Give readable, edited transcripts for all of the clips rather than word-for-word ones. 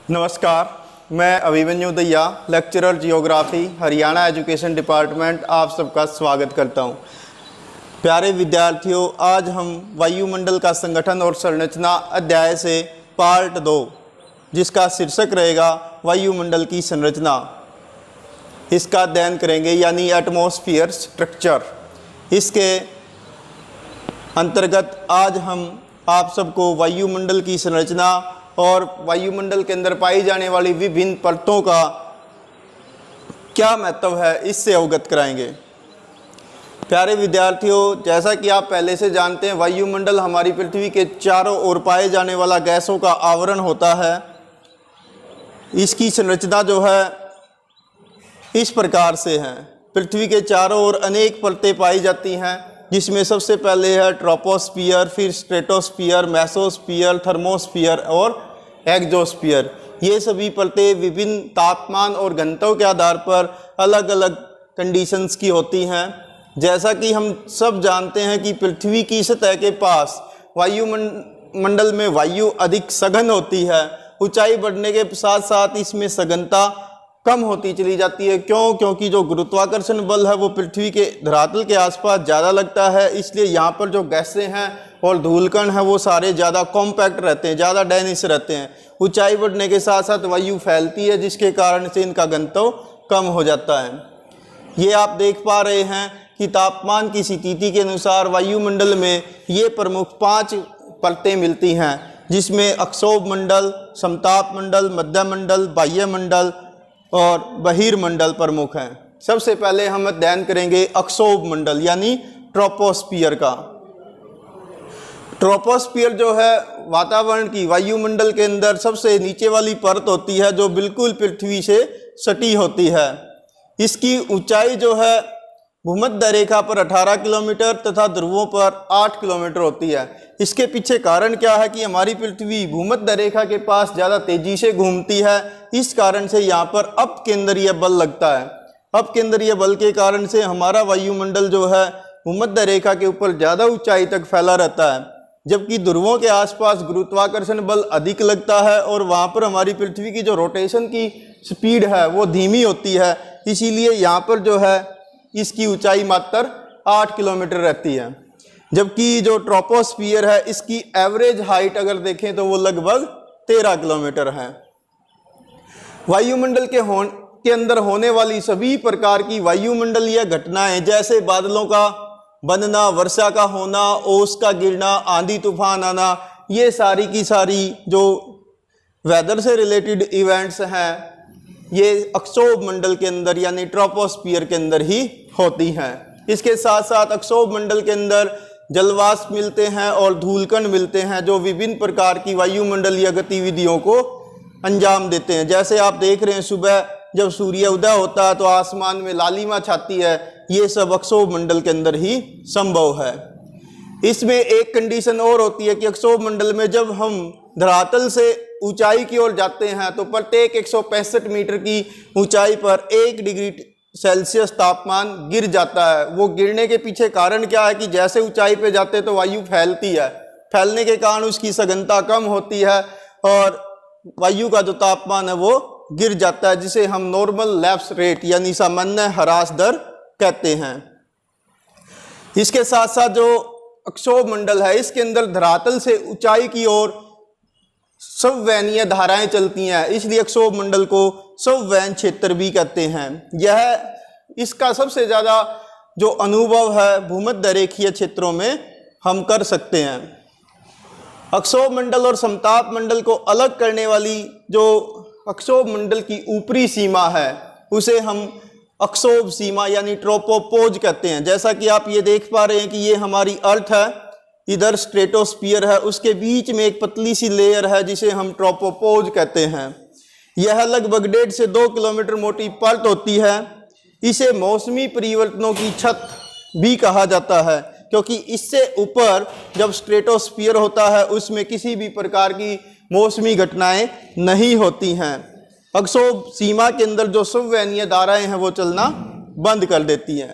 नमस्कार, मैं Abhimanyu Dahiya, lecturer geography, Haryana education department, आप सबका स्वागत करता हूं। प्यारे विद्यार्थियों, आज हम वायुमंडल का संगठन और संरचना अध्याय से पार्ट 2, जिसका शीर्षक रहेगा वायुमंडल की संरचना, इसका अध्ययन करेंगे, यानी एटमॉस्फेयर स्ट्रक्चर। इसके अंतर्गत आज हम आप सबको वायुमंडल की संरचना और वायुमंडल के अंदर पाई जाने वाली विभिन्न परतों का क्या महत्व है, इससे अवगत कराएंगे। प्यारे विद्यार्थियों, जैसा कि आप पहले से जानते हैं, वायुमंडल हमारी पृथ्वी के चारों ओर पाए जाने वाला गैसों का आवरण होता है। इसकी संरचना जो है इस प्रकार से है। पृथ्वी के चारों ओर अनेक परतें पाई जाती हैं, जिसमें सबसे पहले है ट्रोपोस्फियर, फिर स्ट्रेटोस्फियर, मेसोस्फियर, थर्मोस्फियर और एक्सोस्फियर। ये सभी परतें विभिन्न तापमान और घनत्व के आधार पर अलग अलग कंडीशंस की होती हैं। जैसा कि हम सब जानते हैं कि पृथ्वी की सतह के पास वायुमंडल में वायु अधिक सघन होती है। ऊंचाई बढ़ने के साथ साथ इसमें सघनता कम होती चली जाती है। क्योंकि जो गुरुत्वाकर्षण बल है वो पृथ्वी के धरातल के आसपास ज़्यादा लगता है, इसलिए यहाँ पर जो गैसें हैं और धूलकण हैं वो सारे ज़्यादा कॉम्पैक्ट रहते हैं, ज़्यादा डेनिस रहते हैं। ऊंचाई बढ़ने के साथ साथ वायु फैलती है, जिसके कारण से इनका घनत्व कम हो जाता है। ये आप देख पा रहे हैं कि तापमान की स्थिति के अनुसार वायुमंडल में ये प्रमुख 5 परतें मिलती हैं, जिसमें अक्षोभ मंडल, समताप मंडल, मध्य मंडल, बाह्य मंडल और बहिर्मंडल प्रमुख हैं। सबसे पहले हम अध्ययन करेंगे अक्षोभ मंडल यानी ट्रोपोस्फियर का। ट्रोपोस्फियर जो है वातावरण की, वायुमंडल के अंदर सबसे नीचे वाली परत होती है, जो बिल्कुल पृथ्वी से सटी होती है। इसकी ऊंचाई जो है भूमध्य रेखा पर 18 किलोमीटर तथा ध्रुवों पर 8 किलोमीटर होती है। इसके पीछे कारण क्या है कि हमारी पृथ्वी भूमध्य रेखा के पास ज़्यादा तेजी से घूमती है। इस कारण से यहाँ पर अपकेंद्रीय बल लगता है। अपकेंद्रीय बल के कारण से हमारा वायुमंडल जो है भूमध्य रेखा के ऊपर ज़्यादा ऊंचाई तक फैला रहता है, जबकि ध्रुवों के आसपास गुरुत्वाकर्षण बल अधिक लगता है और वहाँ पर हमारी पृथ्वी की जो रोटेशन की स्पीड है वो धीमी होती है। इसीलिए यहाँ पर जो है इसकी ऊंचाई मात्र 8 किलोमीटर रहती है, जबकि जो ट्रोपोस्फियर है इसकी एवरेज हाइट अगर देखें तो वो लगभग 13 किलोमीटर है। वायुमंडल के अंदर होने वाली सभी प्रकार की वायुमंडलीय घटनाएं, जैसे बादलों का बनना, वर्षा का होना, ओस का गिरना, आंधी तूफान आना, ये सारी की सारी जो वेदर से रिलेटेड इवेंट्स हैं, ये अक्षोभ मंडल के अंदर यानी ट्रोपोस्फियर के अंदर ही होती हैं। इसके साथ साथ अक्षोभ मंडल के अंदर जलवाष्प मिलते हैं और धूलकण मिलते हैं, जो विभिन्न प्रकार की वायुमंडलीय गतिविधियों को अंजाम देते हैं। जैसे आप देख रहे हैं, सुबह जब सूर्य उदय होता है तो आसमान में लालिमा छाती है। ये सब अक्षोभ मंडल के अंदर ही संभव है। इसमें एक कंडीशन और होती है कि अक्षोभ मंडल में जब हम धरातल से ऊंचाई की ओर जाते हैं तो प्रत्येक 165 मीटर की ऊंचाई पर 1 डिग्री सेल्सियस तापमान गिर जाता है। वो गिरने के पीछे कारण क्या है कि जैसे ऊंचाई पे जाते तो वायु फैलती है, फैलने के कारण उसकी सघनता कम होती है और वायु का जो तापमान है वो गिर जाता है, जिसे हम नॉर्मल लैप्स रेट यानी सामान्य ह्रास दर कहते हैं। इसके साथ साथ जो अक्षोभ मंडल है इसके अंदर धरातल से ऊंचाई की ओर सबवैनीय धाराएं चलती हैं, इसलिए अक्षोभ मंडल को सबवैन क्षेत्र भी कहते हैं। इसका सबसे ज़्यादा जो अनुभव है भूमध्य रेखीय क्षेत्रों में हम कर सकते हैं। अक्षोभ मंडल और समताप मंडल को अलग करने वाली जो अक्षोभ मंडल की ऊपरी सीमा है उसे हम अक्षोभ सीमा यानी ट्रोपोपोज कहते हैं। जैसा कि आप ये देख पा रहे हैं कि ये हमारी अर्थ है, इधर स्ट्रेटोस्फियर है, उसके बीच में एक पतली सी लेयर है जिसे हम ट्रोपोपोज कहते हैं। यह लगभग 1.5 से 2 किलोमीटर मोटी परत होती है। इसे मौसमी परिवर्तनों की छत भी कहा जाता है, क्योंकि इससे ऊपर जब स्ट्रेटोस्फियर होता है उसमें किसी भी प्रकार की मौसमी घटनाएं नहीं होती हैं। अक्षोभ सीमा के अंदर जो सबवैनीय धाराएं हैं वो चलना बंद कर देती हैं।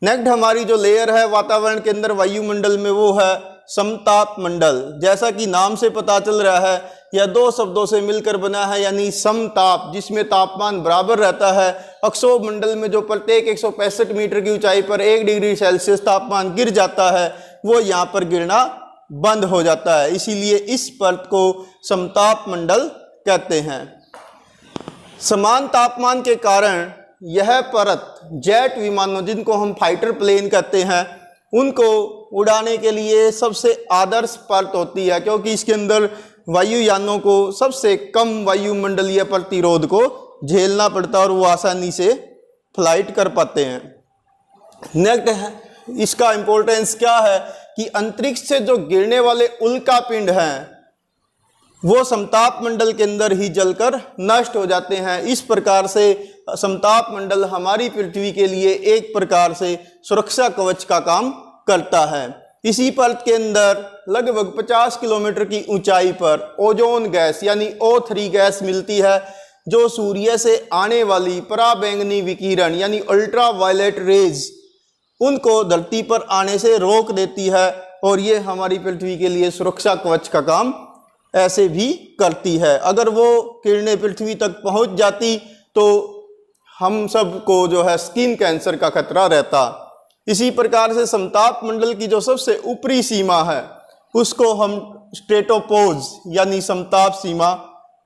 नेक्स्ट हमारी जो लेयर है वातावरण के अंदर वायुमंडल में वो है समताप मंडल। जैसा कि नाम से पता चल रहा है, यह दो शब्दों से मिलकर बना है, यानी समताप जिसमें तापमान बराबर रहता है। अक्षोभ मंडल में जो प्रत्येक 165 मीटर की ऊंचाई पर 1 डिग्री सेल्सियस तापमान गिर जाता है, वो यहाँ पर गिरना बंद हो जाता है, इसीलिए इस परत को समताप मंडल कहते हैं। समान तापमान के कारण यह परत जेट विमानों, जिनको हम फाइटर प्लेन कहते हैं, उनको उड़ाने के लिए सबसे आदर्श परत होती है, क्योंकि इसके अंदर वायुयानों को सबसे कम वायुमंडलीय प्रतिरोध को झेलना पड़ता है और वो आसानी से फ्लाइट कर पाते हैं। नेक्स्ट है, इसका इम्पोर्टेंस क्या है कि अंतरिक्ष से जो गिरने वाले उल्का पिंड हैं वो समताप मंडल के अंदर ही जलकर नष्ट हो जाते हैं। इस प्रकार से समताप मंडल हमारी पृथ्वी के लिए एक प्रकार से सुरक्षा कवच का काम करता है। इसी परत के अंदर लगभग 50 किलोमीटर की ऊंचाई पर ओजोन गैस यानी O3 गैस मिलती है, जो सूर्य से आने वाली पराबैंगनी विकिरण यानी अल्ट्रा वायलेट रेज उनको धरती पर आने से रोक देती है, और ये हमारी पृथ्वी के लिए सुरक्षा कवच का काम ऐसे भी करती है। अगर वो किरणें पृथ्वी तक पहुंच जाती तो हम सबको जो है स्किन कैंसर का खतरा रहता। इसी प्रकार से समताप मंडल की जो सबसे ऊपरी सीमा है उसको हम स्ट्रेटोपोज यानी समताप सीमा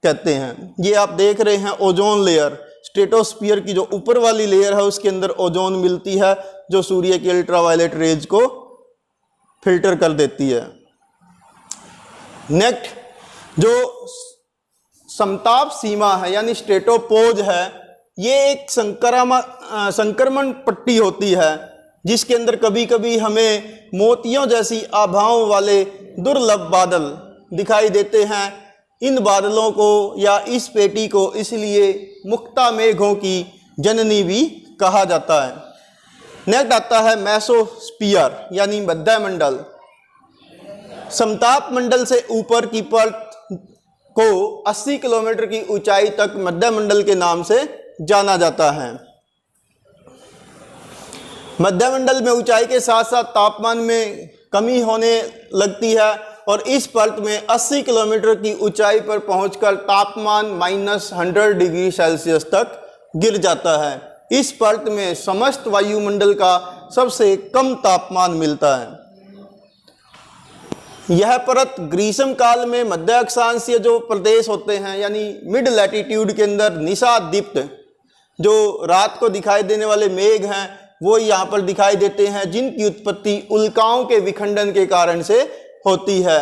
कहते हैं। ये आप देख रहे हैं ओजोन लेयर, स्ट्रेटोस्फीयर की जो ऊपर वाली लेयर है उसके अंदर ओजोन मिलती है, जो सूर्य की अल्ट्रावायलेट रेज को फिल्टर कर देती है। नेक्स्ट, जो समताप सीमा है यानी स्ट्रेटोपोज है, ये एक संक्रमण पट्टी होती है, जिसके अंदर कभी कभी हमें मोतियों जैसी आभाओं वाले दुर्लभ बादल दिखाई देते हैं। इन बादलों को या इस पेटी को इसलिए मुक्ता मेघों की जननी भी कहा जाता है। नेक्स्ट आता है मेसोस्फीयर यानी मध्य मंडल। समताप मंडल से ऊपर की परत को 80 किलोमीटर की ऊंचाई तक मध्य मंडल के नाम से जाना जाता है। मध्य मंडल में ऊंचाई के साथ साथ तापमान में कमी होने लगती है, और इस परत में 80 किलोमीटर की ऊंचाई पर पहुंचकर तापमान -100 डिग्री सेल्सियस तक गिर जाता है। इस परत में समस्त वायुमंडल का सबसे कम तापमान मिलता है। यह परत ग्रीष्म काल में मध्य अक्षांशीय जो प्रदेश होते हैं यानी मिड लैटिट्यूड के अंदर निशादीप्त जो रात को दिखाई देने वाले मेघ हैं वो यहाँ पर दिखाई देते हैं, जिनकी उत्पत्ति उल्काओं के विखंडन के कारण से होती है,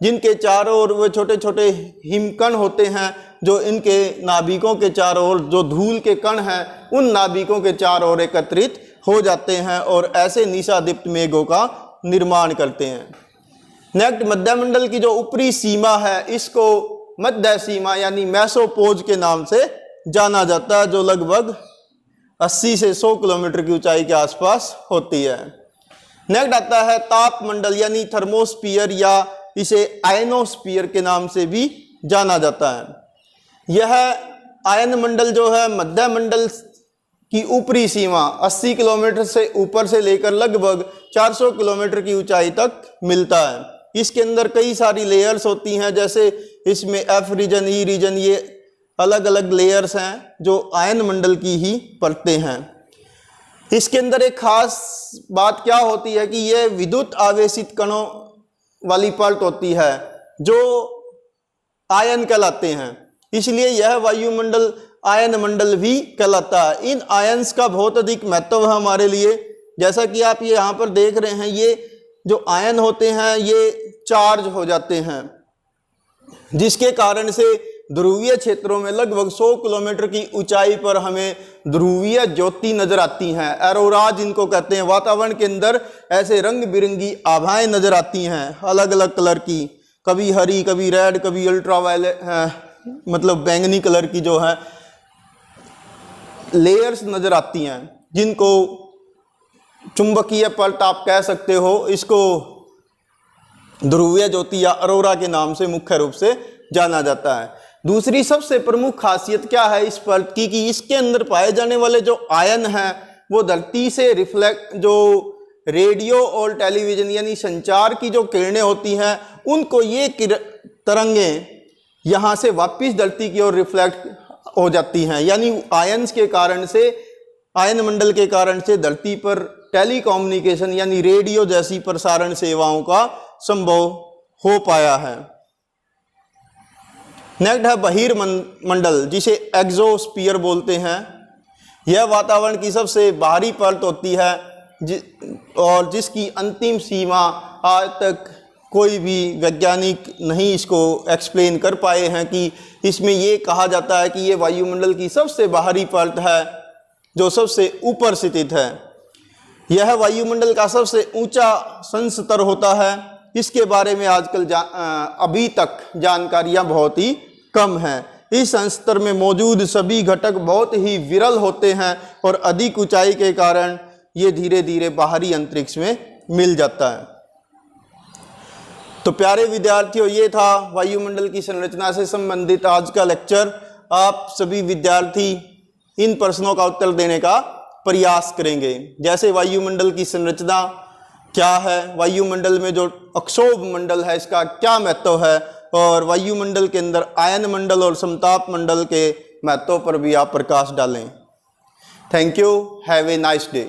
जिनके चारों ओर वो छोटे छोटे हिमकण होते हैं, जो इनके नाभिकों के चारों ओर जो धूल के कण हैं उन नाभिकों के चारों ओर एकत्रित हो जाते हैं और ऐसे निशादीप्त मेघों का निर्माण करते हैं। नेक्स्ट, मध्य मंडल की जो ऊपरी सीमा है इसको मध्य सीमा यानी मेसोपोज के नाम से जाना जाता है, जो लगभग 80 से 100 किलोमीटर की ऊंचाई के आसपास होती है। नेक्स्ट आता है ताप मंडल यानी थर्मोस्फीयर, या इसे आयनोस्फीयर के नाम से भी जाना जाता है। यह आयन मंडल जो है मध्य मंडल की ऊपरी सीमा 80 किलोमीटर से ऊपर से लेकर लगभग 400 किलोमीटर की ऊंचाई तक मिलता है। इसके अंदर कई सारी लेयर्स होती हैं, जैसे इसमें एफ रीजन, ई रीजन, ये अलग अलग लेयर्स हैं जो आयन मंडल की ही परतें हैं। इसके अंदर एक खास बात क्या होती है कि यह विद्युत आवेशित कणों वाली परत होती है जो आयन कहलाते हैं, इसलिए यह वायुमंडल आयन मंडल भी कहलाता है। इन आयन्स का बहुत अधिक महत्व है हमारे लिए। जैसा कि आप ये यहाँ पर देख रहे हैं, ये जो आयन होते हैं ये चार्ज हो जाते हैं, जिसके कारण से ध्रुवीय क्षेत्रों में लगभग 100 किलोमीटर की ऊंचाई पर हमें ध्रुवीय ज्योति नजर आती हैं, एरोरा जिनको कहते हैं। वातावरण के अंदर ऐसे रंग बिरंगी आभाएं नजर आती हैं अलग अलग कलर की, कभी हरी, कभी रेड, कभी अल्ट्रावायलेट, मतलब बैंगनी कलर की जो है लेयर्स नजर आती हैं, जिनको चुंबकीय परत आप कह सकते हो। इसको ध्रुवीय ज्योति या अरोरा के नाम से मुख्य रूप से जाना जाता है। दूसरी सबसे प्रमुख खासियत क्या है इस परत की कि इसके अंदर पाए जाने वाले जो आयन हैं वो धरती से रेडियो और टेलीविज़न यानी संचार की जो किरणें होती हैं उनको ये तरंगें यहाँ से वापस धरती की ओर रिफ्लेक्ट हो जाती हैं, यानी आयंस के कारण से, आयन मंडल के कारण से धरती पर टेलीकम्युनिकेशन यानी रेडियो जैसी प्रसारण सेवाओं का संभव हो पाया है। नेक्स्ट है बहिर्मंडल, जिसे एक्सोस्फीयर बोलते हैं। यह वातावरण की सबसे बाहरी परत होती है और जिसकी अंतिम सीमा आज तक कोई भी वैज्ञानिक नहीं इसको एक्सप्लेन कर पाए हैं कि इसमें ये कहा जाता है कि ये वायुमंडल की सबसे बाहरी परत है जो सबसे ऊपर स्थित है। यह वायुमंडल का सबसे ऊंचा संस्तर होता है। इसके बारे में आजकल अभी तक जानकारियां बहुत ही कम हैं। इस संस्तर में मौजूद सभी घटक बहुत ही विरल होते हैं और अधिक ऊंचाई के कारण ये धीरे धीरे बाहरी अंतरिक्ष में मिल जाता है। तो प्यारे विद्यार्थियों, ये था वायुमंडल की संरचना से संबंधित आज का लेक्चर। आप सभी विद्यार्थी इन प्रश्नों का उत्तर देने का प्रयास करेंगे, जैसे वायुमंडल की संरचना क्या है, वायुमंडल में जो अक्षोभ मंडल है इसका क्या महत्व है, और वायुमंडल के अंदर आयन मंडल और समताप मंडल के महत्व पर भी आप प्रकाश डालें। Thank you, have a nice day.